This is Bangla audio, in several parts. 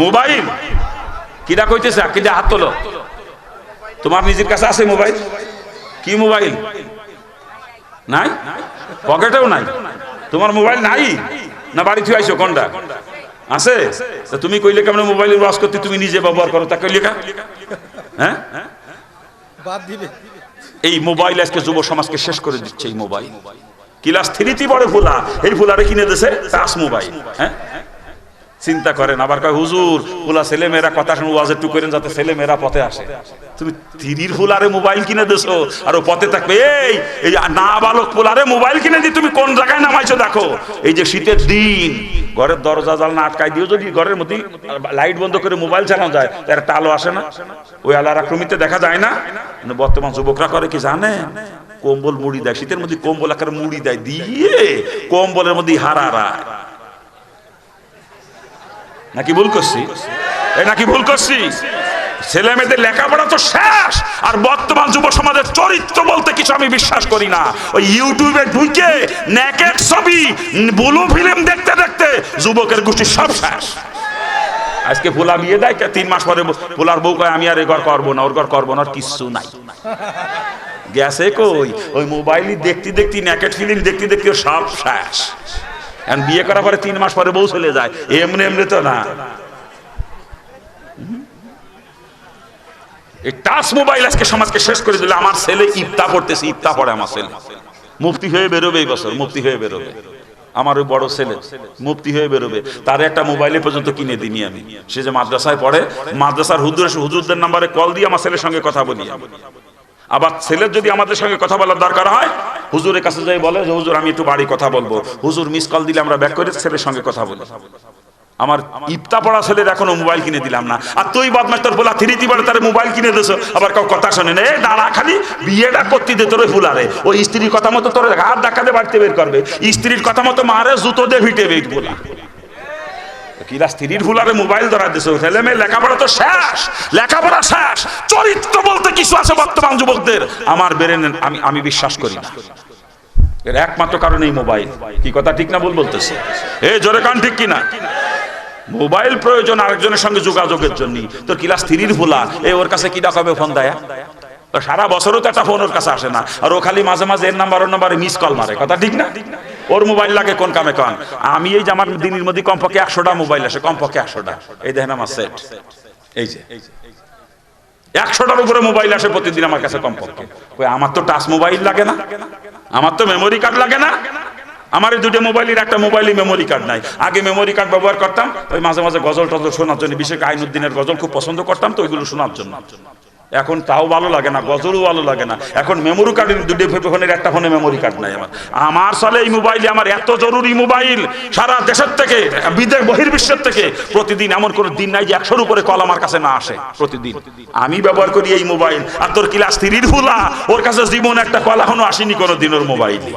মোবাইল কিরা কইতেছে, কিরা হাত তোলো। তোমার নিজের কাছে আছে মোবাইল? কি মোবাইল? নাই, পকেটেও নাই। তোমার মোবাইল নাই না বাড়ি থেকে আইছো? কোনটা আছে? তুমি কইলে কেমন মোবাইলের ওয়াজ করতে, তুমি নিজে ব্যবহার করো, তা কইলে কা? হ্যাঁ, বাদ দিবে। এই মোবাইল আজকে যুব সমাজকে শেষ করে দিচ্ছে। এই মোবাইল ক্লাস 3তে পড়ে ফুলা, এই ফুলারে কিনে দিয়েছে টাচ মোবাইল। হ্যাঁ, চিন্তা করেন। আবার কয় হুজুর ফুলা ছেলে মেয়েরা কথা শুনে ওয়াজ একটু করেন যাতে ছেলে মেয়েরা পথে আসে। তুমি 3 ফুলারে মোবাইল কিনে দিছো আর ও পথে থাকবে। এই নাবালক ফুলারে মোবাইল কিনে দিয়ে তুমি কোন জায়গায় নামাইছো দেখো। এই যে শীতের দিন ঘরের দরজা জানলা আটকাই দিও, যদি ঘরের মধ্যে লাইট বন্ধ করে মোবাইল চালানো যায় তার একটা আলো আসে না? ওই আলোর আক্রমিতে দেখা যায় না? বর্তমান যুবকরা করে কি জানে? কম্বল মুড়ি দেয়, শীতের মধ্যে কম্বল আকারে মুড়ি দেয়, দিয়ে কম্বলের মধ্যে হারারা। নাকি ভুল করছি? নাকি ভুল করছি? ছেলে মেয়েদের লেখাপড়া তো শেষ, আর বর্তমান যুব সমাজের চরিত্র বলতে কিছু আমি বিশ্বাস করি না। ওই ইউটিউবে ঢুকে নেকেড ছবি, ব্লু ফিল্ম দেখতে দেখতে যুবকের গোষ্ঠী সব শেষ। আজকে ফুলা বিয়ে দেয়, 3 মাস পরে ফুলার বউ কয় আমি আর এ ঘর করবো না, ওর ঘর করবো না, কিচ্ছু নাই। গেছে কই? ওই মোবাইলই দেখতে দেখতে, নেকেড ফিল্ম দেখতে দেখতে সব শেষ। এখন বিয়ে করার পরে 3 মাস পরে বউ চলে যায়, এমনি এমনি তো না। এই টাচ মোবাইল আজকে সমাজকে শেষ করে দিল। আমার ছেলে ইফতা পড়তেছে, ইফতা পড়ে আমার ছেলে, মুফতি হয়ে বেরোবে এই বছর, মুফতি হয়ে বেরোবে। আমার ওই বড় ছেলে মুফতি হয়ে বেরোবে, তার একটা মোবাইলে পর্যন্ত কিনে দিনি আমি। সে যে মাদ্রাসায় পড়ে, মাদ্রাসার হুজুরদের নাম্বারে কল দিয়ে আমার ছেলের সঙ্গে কথা বলি। আবার ছেলের যদি আমাদের সঙ্গে কথা বলার দরকার হয়, হুজুরের কাছে যাই বলে যে হুজুর আমি একটু বাড়ি কথা বলবো। হুজুর মিস কল দিলে আমরা ব্যাক করে ছেলের সঙ্গে কথা বলি। আমার ইফতা পড়া ছেলের এখনো মোবাইল কিনে দিলাম না। আর তুই বদমাশ, তোর বলা 3তে পড়ে তার মোবাইল কিনে দিয়েছো, আবার কেউ কথা শোনে না। এই দাঁড়া, খালি বিয়েটা করতে দে তোর ফুলারে। ওই স্ত্রীর কথা মতো তোর হাত ডাকাতে বাড়তে বের করবে, স্ত্রীর কথা মতো মারে জুতো দিয়ে ভিটে বের বলা। কিরা স্ত্রীর ফুলারে মোবাইল ধরা দিছো? ছেলে মেয়ে লেখাপড়া তো শেষ, লেখাপড়া শেষ। চরিত্র বলতে কিছু আছে বর্তমান যুবকদের আমার বেরেন আমি বিশ্বাস করি না। এর একমাত্র কারণ এই মোবাইল। কি কথা ঠিক না ভুল বলতেছে? জোরে কান ঠিক কিনা? মোবাইল প্রয়োজন আরেকজনের সঙ্গে যোগাযোগের জন্য। তোর ক্লাস 3 ফুলা, ওর কাছে কি ডাকাবে ফোন দেয়? সারা বছরও তো একটা ফোন ওর কাছে আসে না, আর ও খালি মাঝে মাঝে এর নাম্বার ওর নাম্বারে মিস কল মারে। কথা ঠিক না? ওর মোবাইল লাগে কোন কামে কন? আমি এই যে আমার দিনের মধ্যে কমপক্ষে 100টা মোবাইল আসে, কমপক্ষে 100টা। এই দেখেন আমার সেট, এই যে 100টার উপরে মোবাইল আসে প্রতিদিন আমার কাছে কমপক্ষে। আমার তো টাচ মোবাইল লাগে না, আমার তো মেমোরি কার্ড লাগে না। আমার এই 2টা মোবাইলের একটা মোবাইলে মেমোরি কার্ড নাই। আগে মেমোরি কার্ড ব্যবহার করতাম ওই মাঝে মাঝে গজল টজল শোনার জন্য, বিশেষ করে আইনুদ্দিনের গজল খুব পছন্দ করতাম, তো ওইগুলো শোনার জন্য। এখন তাও ভালো লাগে না, গজলও ভালো লাগে না। এখন মেমোরি কার্ডের 2 ফোনের একটা ফোনে মেমোরি কার্ড নাই আমার চলে এই মোবাইলে। আমার এত জরুরি মোবাইল, সারা দেশের থেকে বিদেশ বহির্বিশ্বের থেকে প্রতিদিন এমন কোনো দিন নাই যে 100-র উপরে কল আমার কাছে না আসে। প্রতিদিন আমি ব্যবহার করি এই মোবাইল। আর তোর ক্লাস 3 ফুলা, ওর কাছে জীবন একটা কল এখনো আসেনি কোনোদিন ওর মোবাইলে।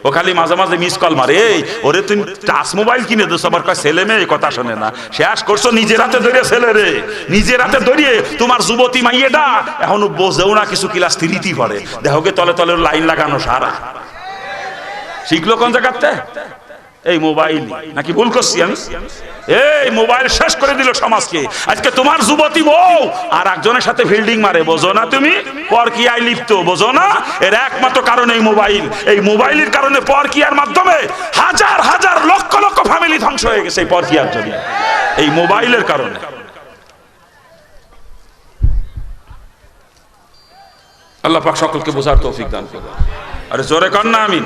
ও খালি মাঝে মাঝে মিস কল মারে। ওরে তুমি টাচ মোবাইল কিনে দিস, আবার কয় ছেলে মেয়ে কথা শোনে না। শেষ করছো নিজের হাতে ধরিয়ে ছেলে রে, নিজের হাতে ধরিয়ে। তোমার যুবতী মাইয়েটা এখনো বোঝেও না কিছু, ক্লাস 3তে পড়ে। দেখোকে তলে তলে লাইন লাগানো সারা শিখলো কোন জায়গাতে? এই মোবাইল। নাকি ভুল করছি আমি? এই মোবাইল শেষ করে দিল সমাজকে। আজকে তোমার যুবতী বউ আর একজনের সাথে ফিল্ডিং মারে, বোঝো না তুমি? পরকীয়ায় লিপ্ত, বোঝো না? এর একমাত্র কারণ এই মোবাইল। এই মোবাইলের কারণে পরকীয়ার মাধ্যমে হাজার হাজার লক্ষ লক্ষ ফ্যামিলি ধ্বংস হয়ে গেছে এই পরকীয়ার জন্য, এই মোবাইলের কারণে। আল্লাহ পাক সকলকে বোঝার তৌফিক দান করুন। আরে জোরে কর না আমিন।